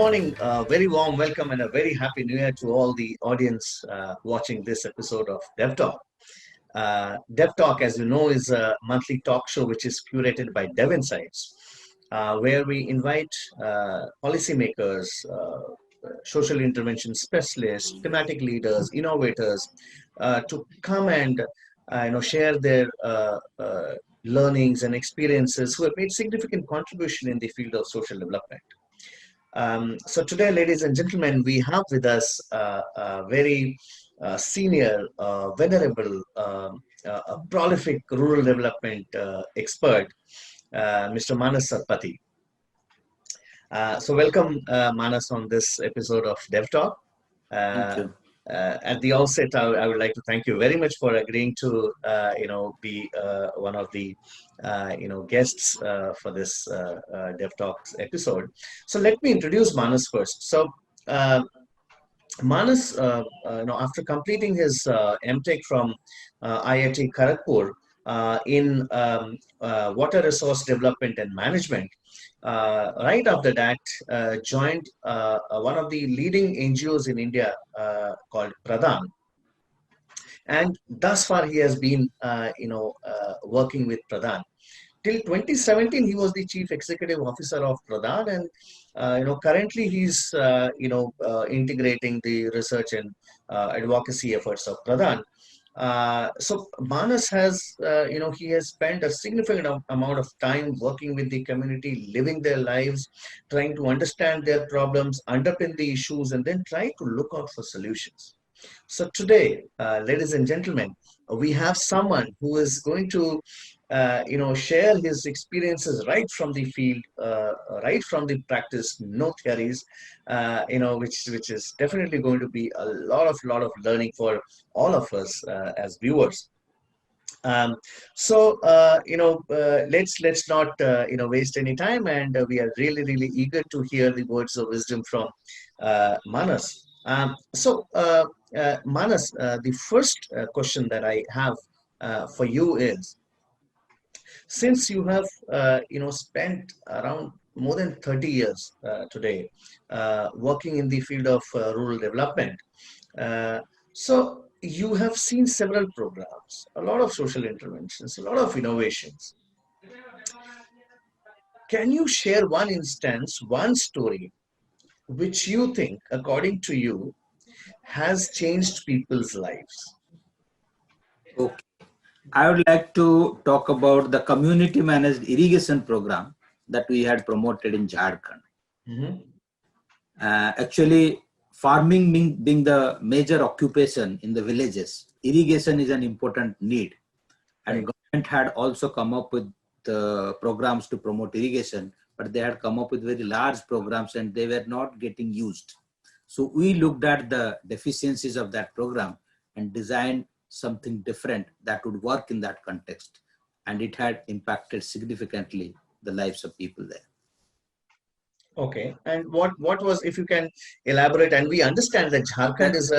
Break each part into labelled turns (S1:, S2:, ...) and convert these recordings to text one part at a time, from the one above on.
S1: morning, very warm welcome and a very happy new year to all the audience watching this episode of DevTalk. DevTalk, as you know, is a monthly talk show which is curated by DevInsights, where we invite policymakers, social intervention specialists, thematic leaders, innovators to come and share their learnings and experiences who have made significant contribution in the field of social development. So today, ladies and gentlemen, we have with us a very senior, venerable, a prolific rural development expert, Mr. Manas Satpathy. So welcome, Manas, on this episode of DevTalk.
S2: Thank you.
S1: At the outset, I would like to thank you very much for agreeing to, be one of the, guests for this DevTalks episode. So let me introduce Manas first. So Manas, after completing his MTech from IIT Kharagpur in water resource development and management, right after that, joined one of the leading NGOs in India called Pradan. And thus far, he has been, working with Pradan. Till 2017, he was the chief executive officer of Pradan, and currently he's integrating the research and advocacy efforts of Pradan. So Manas has, he has spent a significant amount of time working with the community, living their lives, trying to understand their problems, underpin the issues, and then try to look out for solutions. So today, ladies and gentlemen, we have someone who is going to, share his experiences right from the field, right from the practice, no theories, which is definitely going to be a lot of learning for all of us as viewers. Let's not waste any time, and we are really eager to hear the words of wisdom from Manas. Manas, the first question that I have for you is, since you have spent around more than 30 years today working in the field of rural development, so you have seen several programs, a lot of social interventions, a lot of innovations. Can you share one instance, one story, which you think, according to you, has changed people's lives?
S2: Okay. I would like to talk about the community managed irrigation program that we had promoted in Jharkhand.
S1: Mm-hmm.
S2: Actually, farming being the major occupation in the villages, irrigation is an important need. And government had also come up with programs to promote irrigation, but they had come up with very large programs and they were not getting used. So we looked at the deficiencies of that program and designed something different that would work in that context. And it had impacted significantly the lives of people there.
S1: Okay, and what was, if you can elaborate? And we understand that Jharkhand is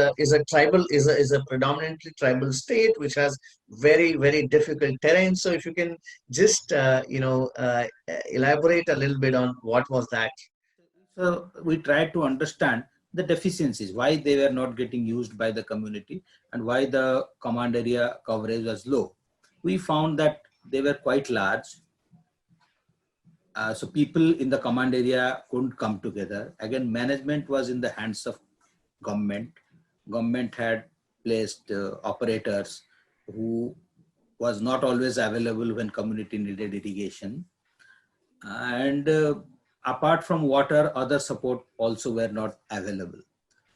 S1: a predominantly tribal state which has very difficult terrain. So if you can just elaborate a little bit on what was that.
S2: So we tried to understand the deficiencies, why they were not getting used by the community and why the command area coverage was low. We found that they were quite large. So people in the command area couldn't come together. Again, management was in the hands of government. Government had placed operators who was not always available when community needed irrigation. And apart from water, other support also were not available.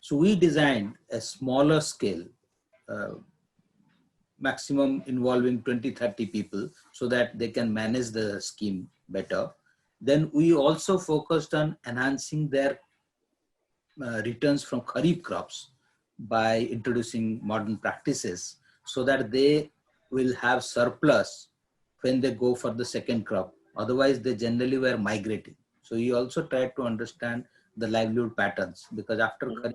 S2: So we designed a smaller scale, maximum involving 20-30 people so that they can manage the scheme better. Then we also focused on enhancing their returns from kharif crops by introducing modern practices so that they will have surplus when they go for the second crop. Otherwise, they generally were migrating. So we also tried to understand the livelihood patterns, because after kharif,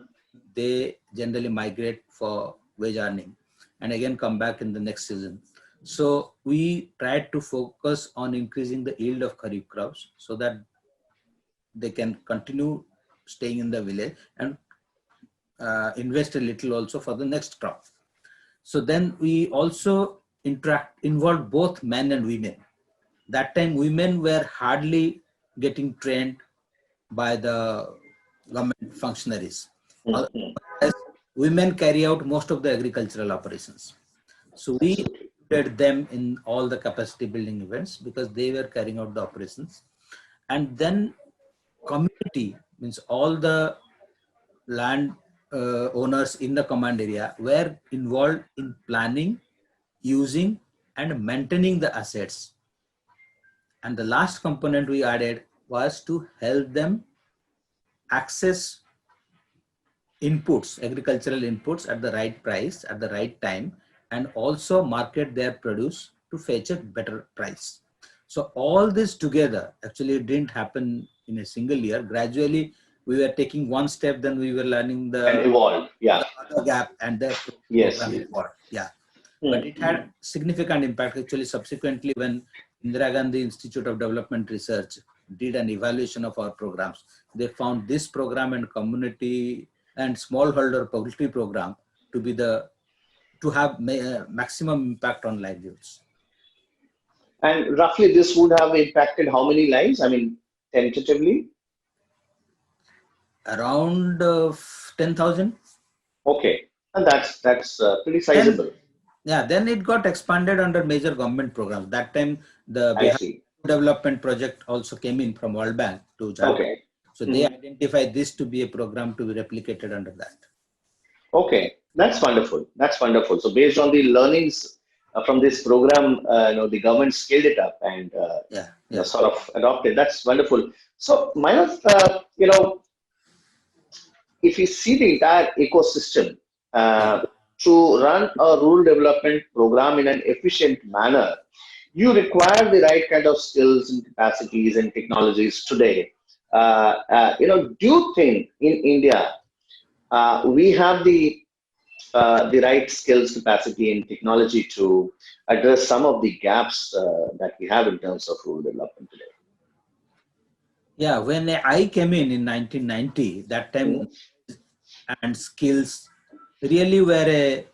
S2: they generally migrate for wage earning and again come back in the next season. So we tried to focus on increasing the yield of kharif crops so that they can continue staying in the village and invest a little also for the next crop. So then we also involved both men and women. That time women were hardly getting trained by the government functionaries. Otherwise, women carry out most of the agricultural operations. So we included them in all the capacity building events because they were carrying out the operations. And then community, means all the land owners in the command area were involved in planning, using and maintaining the assets. And the last component we added was to help them access inputs, agricultural inputs at the right price, at the right time, and also market their produce to fetch a better price. So all this together actually didn't happen in a single year. Gradually, we were taking one step, then we were learning
S1: and evolve. Yeah.
S2: the other gap, and the program evolved. Yeah. But it had significant impact. Actually, subsequently, when Indira Gandhi Institute of Development Research did an evaluation of our programs, they found this program and community and smallholder poultry program to be to have maximum impact on livelihoods.
S1: And roughly, this would have impacted how many lives? I mean, tentatively?
S2: Around 10,000.
S1: Okay, and that's pretty sizable.
S2: Then it got expanded under major government programs. That time, the Bihar Development Project also came in from World Bank to Jharkhand.
S1: Okay.
S2: So they identified this to be a program to be replicated under that.
S1: Okay, that's wonderful. That's wonderful. So based on the learnings from this program, the government scaled it up and sort of adopted. That's wonderful. So, Mayur, if you see the entire ecosystem to run a rural development program in an efficient manner, you require the right kind of skills and capacities and technologies today. Do you think in India we have the right skills, capacity, and technology to address some of the gaps that we have in terms of rural development today?
S2: Yeah, when I came in 1990, that time and skills really were a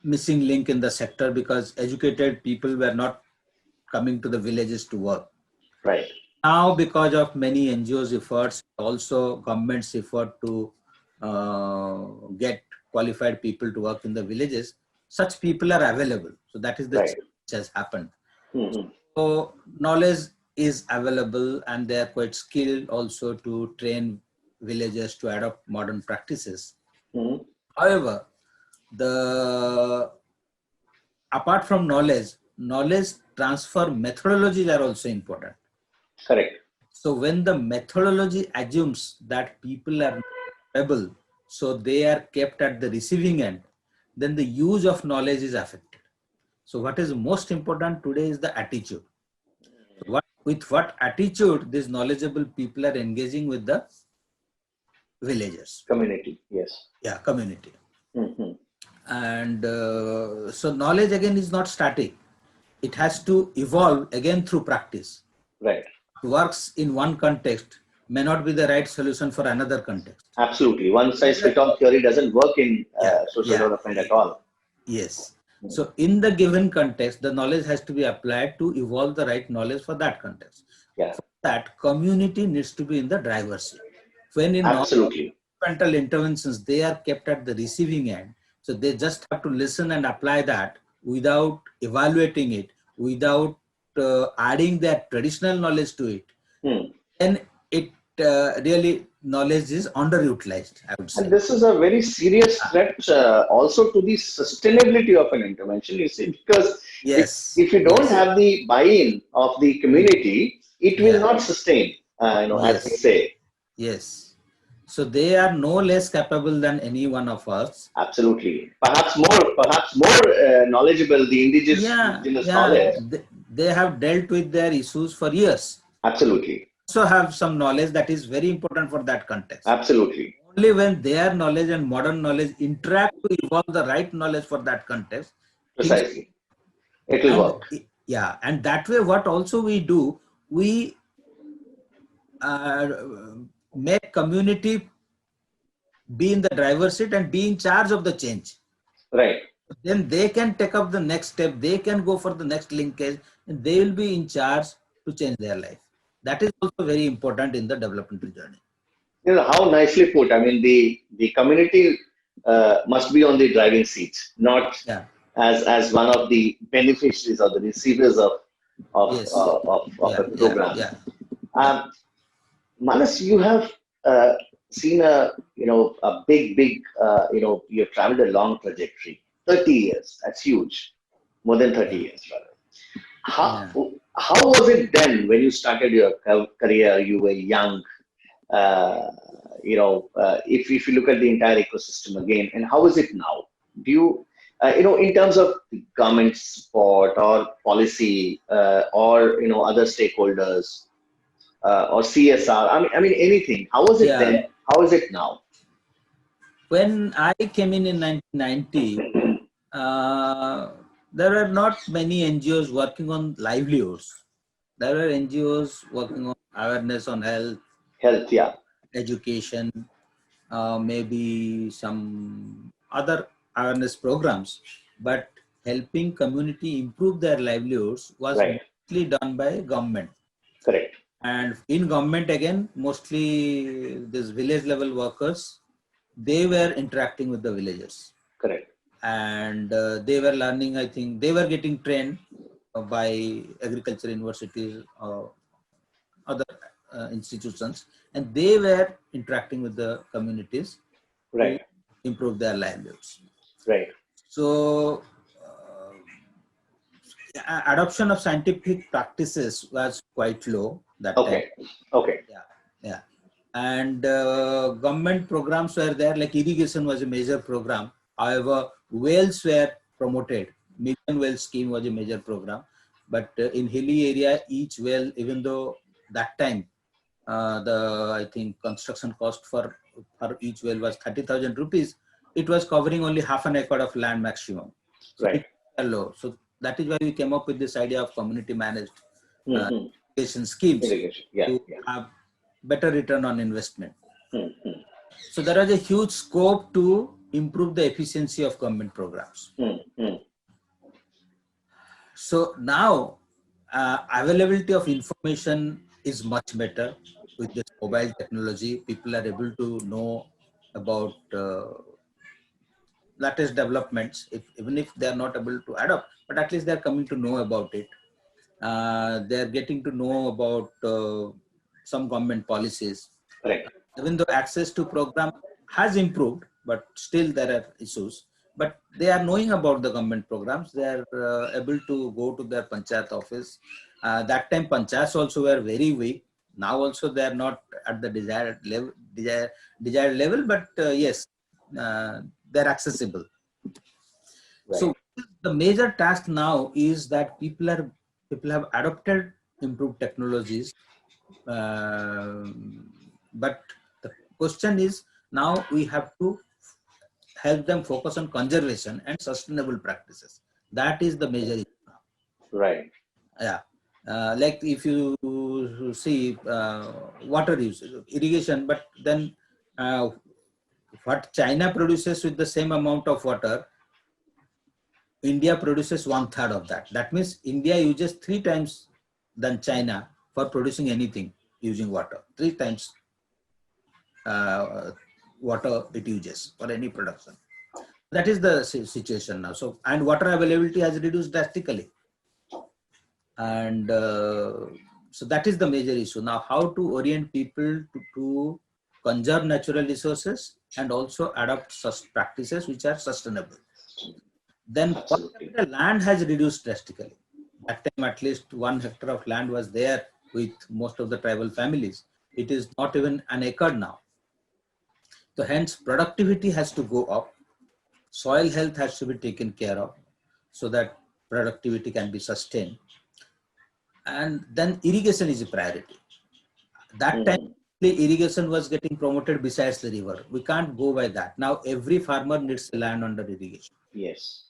S2: missing link in the sector because educated people were not coming to the villages to work.
S1: Right.
S2: Now, because of many NGOs' efforts, also government's effort to get qualified people to work in the villages, such people are available. So that is the change which has happened. So knowledge is available and they are quite skilled also to train villagers to adopt modern practices. However, apart from knowledge transfer methodologies are also important.
S1: Correct.
S2: So when the methodology assumes that people are able, so they are kept at the receiving end, then the use of knowledge is affected. So what is most important today is the attitude. So with what attitude these knowledgeable people are engaging with the villagers.
S1: Community, yes.
S2: Yeah, community. And so knowledge again is not static. It has to evolve again through practice.
S1: Right.
S2: Works in one context may not be the right solution for another context.
S1: Absolutely. One size fits all theory doesn't work in social development at all.
S2: Yes. So in the given context, the knowledge has to be applied to evolve the right knowledge for that context.
S1: Yeah.
S2: For that, community needs to be in the driver's seat. When in non-governmental interventions, they are kept at the receiving end. So they just have to listen and apply that without evaluating it, without adding their traditional knowledge to it. And it really knowledge is underutilized, I would say.
S1: And this is a very serious threat also to the sustainability of an intervention, you see, because if you don't have the buy-in of the community, it will not sustain, as we say.
S2: Yes. So they are no less capable than any one of us.
S1: Absolutely. Perhaps more knowledgeable, the indigenous knowledge.
S2: They have dealt with their issues for years.
S1: Absolutely.
S2: Also have some knowledge that is very important for that context.
S1: Absolutely.
S2: Only when their knowledge and modern knowledge interact to evolve the right knowledge for that context.
S1: Precisely. It will work.
S2: Yeah. And that way what also we do, we make community be in the driver's seat and be in charge of the change.
S1: Right.
S2: Then they can take up the next step, they can go for the next linkage, and they will be in charge to change their life. That is also very important in the developmental journey.
S1: How nicely put. I mean, the community must be on the driving seat, not
S2: Yeah.
S1: as one of the beneficiaries or the receivers
S2: Yes.
S1: of
S2: Yeah.
S1: a
S2: Yeah.
S1: program.
S2: Yeah. Yeah.
S1: Um, Manas, you have seen a big you have traveled a long trajectory, 30 years. That's huge, more than 30
S2: Yeah.
S1: years, rather. How
S2: Yeah.
S1: how was it then when you started your career? You were young. Uh, if you look at the entire ecosystem again, and how is it now? Do you in terms of government support or policy or other stakeholders? Or CSR. I mean anything. How was it
S2: Yeah.
S1: then? How is it now?
S2: When I came in 1990, there were not many NGOs working on livelihoods. There were NGOs working on awareness on health,
S1: Health, yeah,
S2: education, maybe some other awareness programs, but helping community improve their livelihoods was
S1: right,
S2: mostly done by government.
S1: correct,
S2: And in government again, mostly these village level workers, they were interacting with the villagers,
S1: correct,
S2: and they were learning. I think they were getting trained by agriculture universities or other institutions, and they were interacting with the communities to
S1: right,
S2: improve their livelihoods.
S1: right.
S2: So, adoption of scientific practices was quite low that time.
S1: Okay, okay,
S2: Yeah, yeah. And government programs were there, like irrigation was a major program. However, wells were promoted. Million well scheme was a major program. But in hilly area, each well, even though that time, I think construction cost for each well was 30,000 rupees, it was covering only half an acre of land maximum. So
S1: right.
S2: it was low. So that is why we came up with this idea of community managed
S1: Mm-hmm.
S2: irrigation schemes
S1: Irrigation, yeah,
S2: to
S1: yeah.
S2: have better return on investment.
S1: Mm-hmm.
S2: So there is a huge scope to improve the efficiency of government programs.
S1: Mm-hmm.
S2: So now availability of information is much better with this mobile technology. People are able to know about latest developments, even if they are not able to adopt, but at least they are coming to know about it. They are getting to know about some government policies.
S1: Correct.
S2: Even though access to program has improved, but still there are issues. But they are knowing about the government programs. They are able to go to their panchayat office. That time panchayats also were very weak. Now also they are not at the desired level, but yes, they're accessible.
S1: Right.
S2: So the major task now is that people have adopted improved technologies, but the question is now we have to help them focus on conservation and sustainable practices. That is the major issue now.
S1: Right.
S2: Yeah. Like if you see water use, irrigation, but then what China produces with the same amount of water, India produces 1/3 of that. That means India uses 3 times than China for producing anything using water. 3 times water it uses for any production. That is the situation now. So, and water availability has reduced drastically. And so that is the major issue. Now, how to orient people to conserve natural resources and also adopt such practices which are sustainable. Then per
S1: Absolutely.
S2: capita land has reduced drastically. That time at least 1 hectare of land was there with most of the tribal families. It is not even an acre now. So hence productivity has to go up. Soil health has to be taken care of so that productivity can be sustained. And then irrigation is a priority. That time
S1: Mm-hmm.
S2: the irrigation was getting promoted besides the river. We can't go by that. Now every farmer needs land under irrigation.
S1: Yes.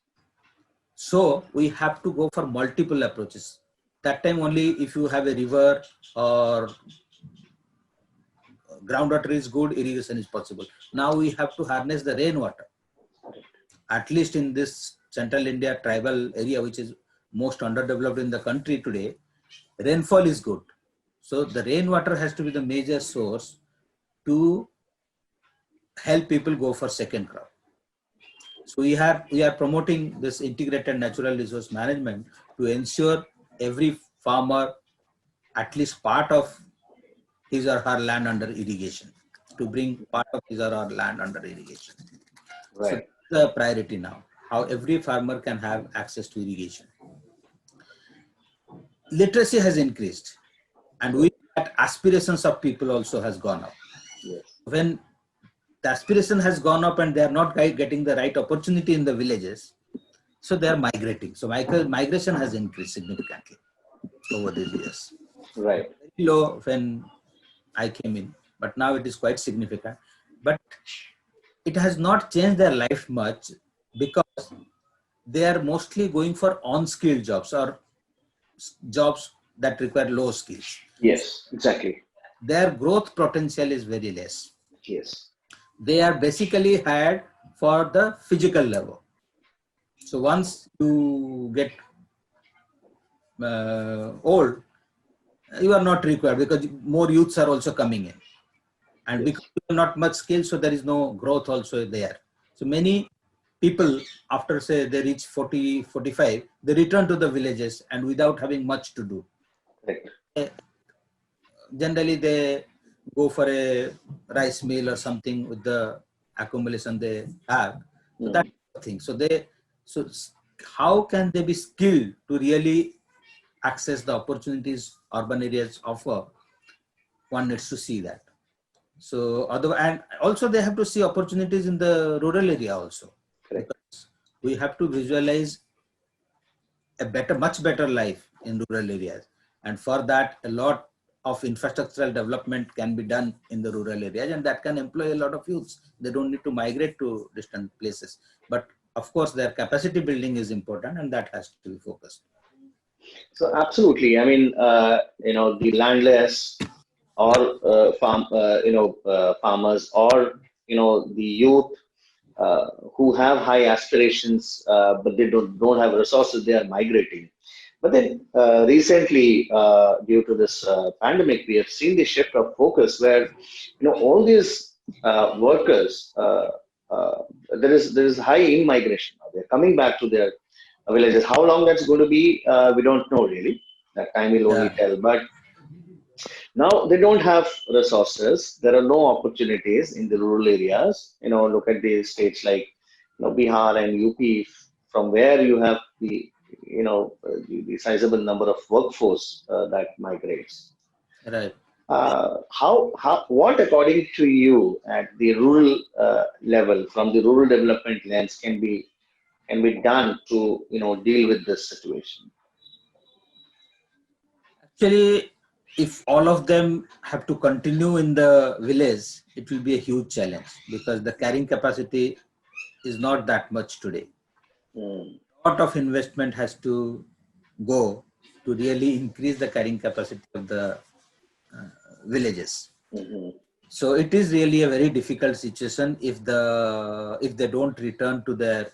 S2: So we have to go for multiple approaches. That time only if you have a river or groundwater is good, irrigation is possible. Now we have to harness the rainwater. At least in this central India tribal area, which is most underdeveloped in the country today, rainfall is good. So the rainwater has to be the major source to help people go for second crop. So we are promoting this integrated natural resource management to ensure every farmer at least part of his or her land under irrigation, to bring part of his or her land under irrigation. So
S1: Right.
S2: that's the priority now, how every farmer can have access to irrigation. Literacy has increased, and with that aspirations of people also has gone up.
S1: Yes.
S2: When the aspiration has gone up and they are not getting the right opportunity in the villages, so they are migrating. So migration has increased significantly over these years.
S1: Right.
S2: Very low when I came in, but now it is quite significant. But it has not changed their life much because they are mostly going for on-skilled jobs or jobs that require low skills.
S1: Yes, exactly.
S2: Their growth potential is very less.
S1: Yes.
S2: They are basically hired for the physical level. So once you get old, you are not required because more youths are also coming in. And
S1: Yes.
S2: because you are not much skilled, so there is no growth also there. So many people, after say they reach 40, 45, they return to the villages and without having much to do.
S1: Correct.
S2: Generally, they go for a rice mill or something with the accumulation they have. So that's the thing. So how can they be skilled to really access the opportunities urban areas offer? One needs to see that. So and also they have to see opportunities in the rural area also.
S1: Correct.
S2: Because we have to visualize a much better life in rural areas. And for that, a lot of infrastructural development can be done in the rural areas, and that can employ a lot of youths. They don't need to migrate to distant places. But of course, their capacity building is important, and that has to be focused.
S1: So absolutely. I mean, the landless or farmers or the youth who have high aspirations, but they don't have resources. They are migrating. But then recently, due to this pandemic, we have seen the shift of focus where all these workers there is high in migration. They're coming back to their villages. How long that's going to be, we don't know really. That time will only
S2: Yeah,
S1: tell. But now they don't have resources. There are no opportunities in the rural areas. Look at the states like Bihar and UP, from where you have the sizable number of workforce that migrates.
S2: right.
S1: What according to you at the rural level, from the rural development lens, can be done to deal with this situation?
S2: Actually, if all of them have to continue in the village, it will be a huge challenge because the carrying capacity is not that much today.
S1: Mm.
S2: A lot of investment has to go to really increase the carrying capacity of the villages.
S1: Hmm.
S2: So it is really a very difficult situation if they don't return to their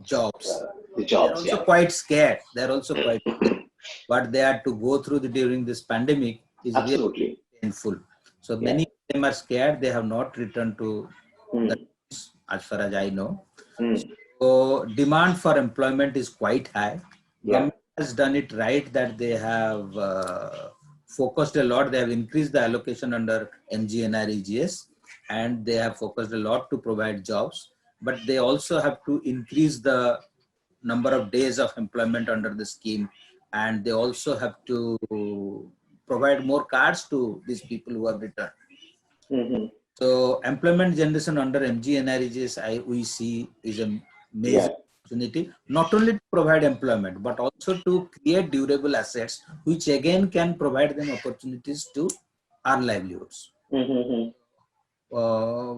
S2: jobs.
S1: The
S2: They're
S1: jobs,
S2: also
S1: yeah.
S2: quite scared. They're also quite scared. What they had to go through during this pandemic is really
S1: Absolutely.
S2: painful. So
S1: Yeah.
S2: many of them are scared. They have not returned to the
S1: Mm.
S2: as far as I know.
S1: Mm.
S2: So demand for employment is quite high.
S1: Yeah.
S2: Government has done it right that they have focused a lot. They have increased the allocation under MGNREGS and they have focused a lot to provide jobs. But they also have to increase the number of days of employment under the scheme, and they also have to provide more cards to these people who have returned.
S1: Hmm.
S2: So employment generation under MGNREGS we see is a major
S1: Yeah.
S2: opportunity, not only to provide employment, but also to create durable assets, which again can provide them opportunities to earn livelihoods.
S1: Hmm.
S2: Uh,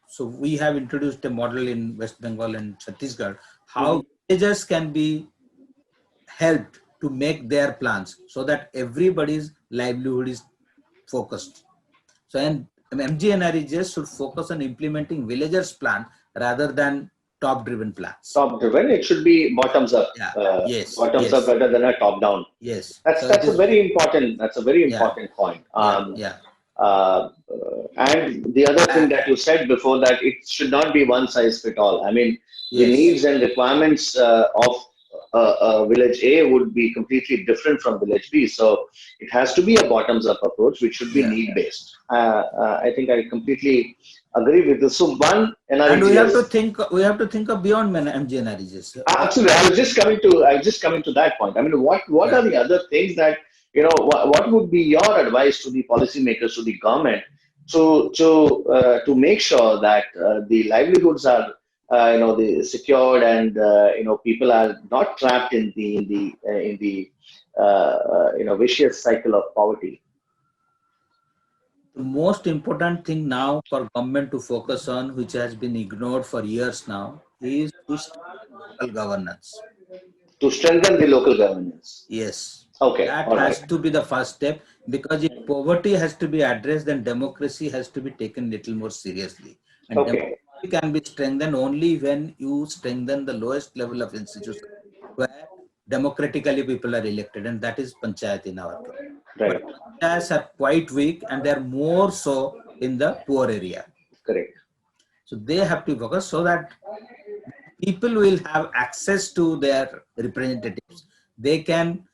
S2: so we have introduced a model in West Bengal and Chhattisgarh,
S1: Hmm.
S2: how villages can be helped to make their plans so that everybody's livelihood is focused. So, and MGNREGs should focus on implementing villagers plan rather than top driven plans.
S3: Top driven, it should be bottoms up.
S2: Yeah. Yes.
S3: Bottoms up rather than a top down.
S2: Yes.
S3: That's a very important. That's a very important point.
S2: Yeah.
S3: And the other thing that you said before, that it should not be one size fit all. I mean, the
S2: Yes.
S3: needs and requirements of village A would be completely different from village B. So it has to be a bottoms up approach, which should be need based. I think I completely agree with this. So one NREGS,
S2: and we have to think of beyond MGNREGs.
S3: Absolutely. I was just coming to that point. I mean, what are the other things that, you know, what would be your advice to the policymakers, to the government, to make sure that the livelihoods are secured, and people are not trapped in the vicious cycle of poverty?
S2: The most important thing now for government to focus on, which has been ignored for years now, is to strengthen local governance.
S3: To strengthen the local governance.
S2: Yes.
S3: Okay.
S2: That has to be the first step, because if poverty has to be addressed, then democracy has to be taken little more seriously. And democracy can be strengthened only when you strengthen the lowest level of institution where democratically people are elected, and that is panchayat in our country.
S3: Right.
S2: But panchayats are quite weak, and they are more so in the poor area.
S3: Correct.
S2: So they have to focus so that people will have access to their representatives. They can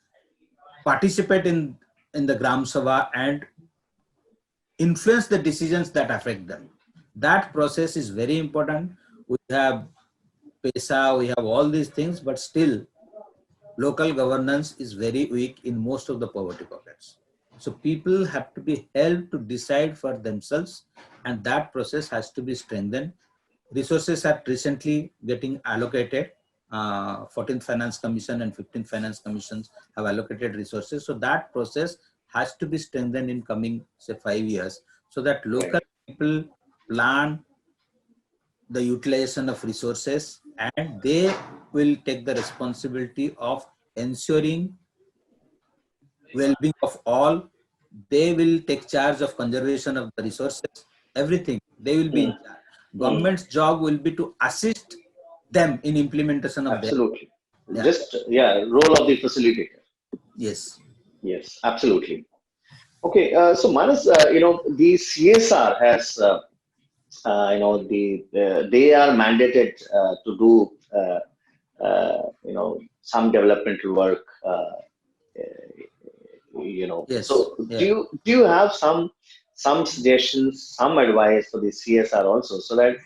S2: participate in the Gram Sabha and influence the decisions that affect them. That process is very important. We have PESA, we have all these things, but still local governance is very weak in most of the poverty pockets. So people have to be helped to decide for themselves, and that process has to be strengthened. Resources are recently getting allocated. 14th Finance Commission and 15th Finance Commissions have allocated resources. So that process has to be strengthened in coming, say, 5 years, so that local people plan the utilization of resources, and they will take the responsibility of ensuring well-being of all. They will take charge of conservation of the resources, everything. They will be in charge. Government's job will be to assist them in implementation of
S3: absolutely.
S2: Their,
S3: Just role of the facilitator.
S2: Yes.
S3: Yes, absolutely. Okay, so Manas, the CSR has, they are mandated to do, some developmental work.
S2: Yes.
S3: So do you have some suggestions, some advice for the CSR also, so that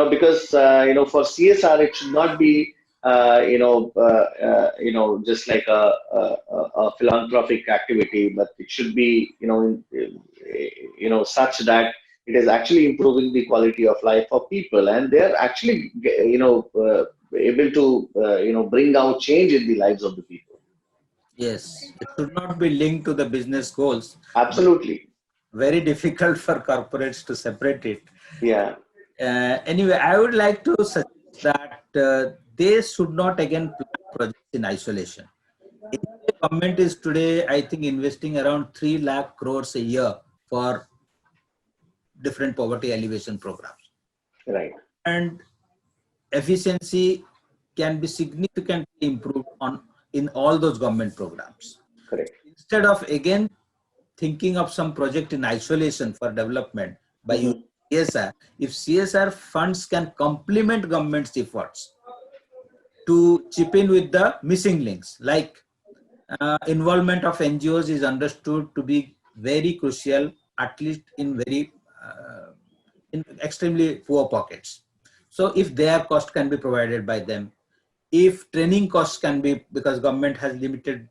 S3: because for CSR it should not be just like a philanthropic activity, but it should be such that it is actually improving the quality of life for people, and they are actually able to bring out change in the lives of the people.
S2: Yes, it should not be linked to the business goals.
S3: Absolutely.
S2: Very difficult for corporates to separate it.
S3: Yeah.
S2: Anyway, I would like to suggest that they should not again plan projects in isolation. Indian government is today, I think, investing around 3 lakh crores a year for different poverty alleviation programs.
S3: Right.
S2: And efficiency can be significantly improved in all those government programs.
S3: Correct.
S2: Instead of again thinking of some project in isolation for development by using CSR, if CSR funds can complement government's efforts to chip in with the missing links, like involvement of NGOs is understood to be very crucial, at least in in extremely poor pockets. So if their cost can be provided by them, if training costs can be, because government has limited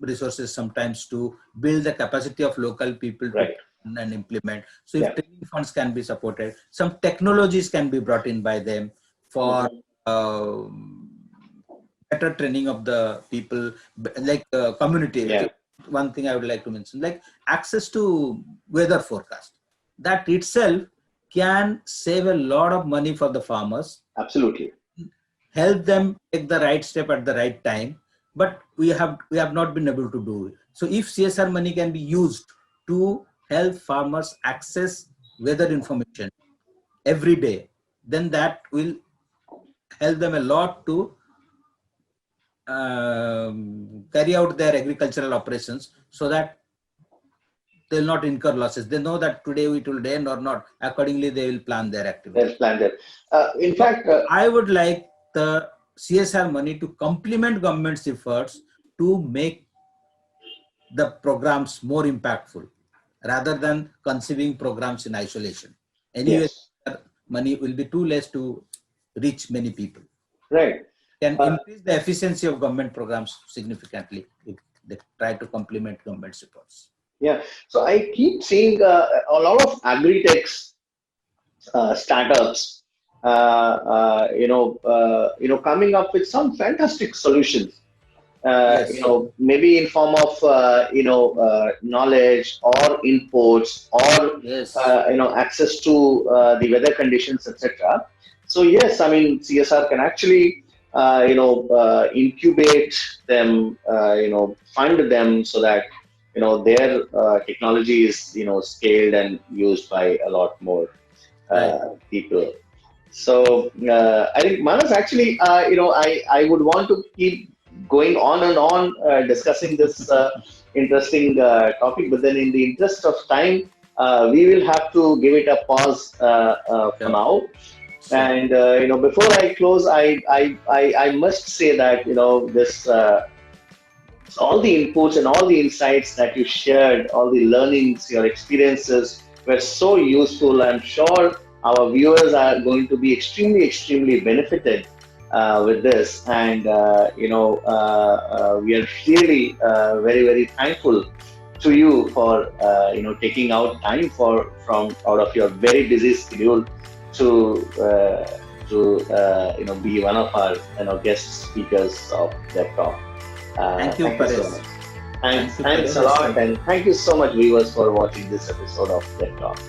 S2: resources sometimes to build the capacity of local people to and implement. So if training funds can be supported, some technologies can be brought in by them for better training of the people, like community. One thing I would like to mention, like access to weather forecast. That itself can save a lot of money for the farmers.
S3: Absolutely.
S2: Help them take the right step at the right time, but we have not been able to do it. So if CSR money can be used to help farmers access weather information every day, then that will help them a lot to carry out their agricultural operations, so that they'll not incur losses. They know that today it will rain or not. Accordingly, they will plan their activity.
S3: They'll plan that. In fact,
S2: I would like the CSR money to complement government's efforts to make the programs more impactful, rather than conceiving programs in isolation. Anyway,
S3: yes,
S2: money will be too less to reach many people.
S3: right.
S2: Can increase the efficiency of government programs significantly if they try to complement government's efforts.
S3: Yeah. So I keep seeing a lot of agri-tech startups, coming up with some fantastic solutions.
S2: Yes.
S3: Maybe in form of knowledge or inputs or
S2: Yes.
S3: access to the weather conditions, etc. So yes, I mean CSR can actually incubate them, fund them so that their technology is scaled and used by a lot more people. So I think Manas, actually, I would want to keep going on and on discussing this interesting topic, but then in the interest of time, we will have to give it a pause for now.
S2: Sure.
S3: And before I close, I must say that this all the inputs and all the insights that you shared, all the learnings, your experiences were so useful. I'm sure our viewers are going to be extremely benefited with this, and we are really very thankful to you for taking out time from out of your very busy schedule to be one of our guest speakers of Devtalk.
S2: Thank you, Paresh.
S3: So much. Thanks a lot, and thank you so much, viewers, for watching this episode of Devtalk.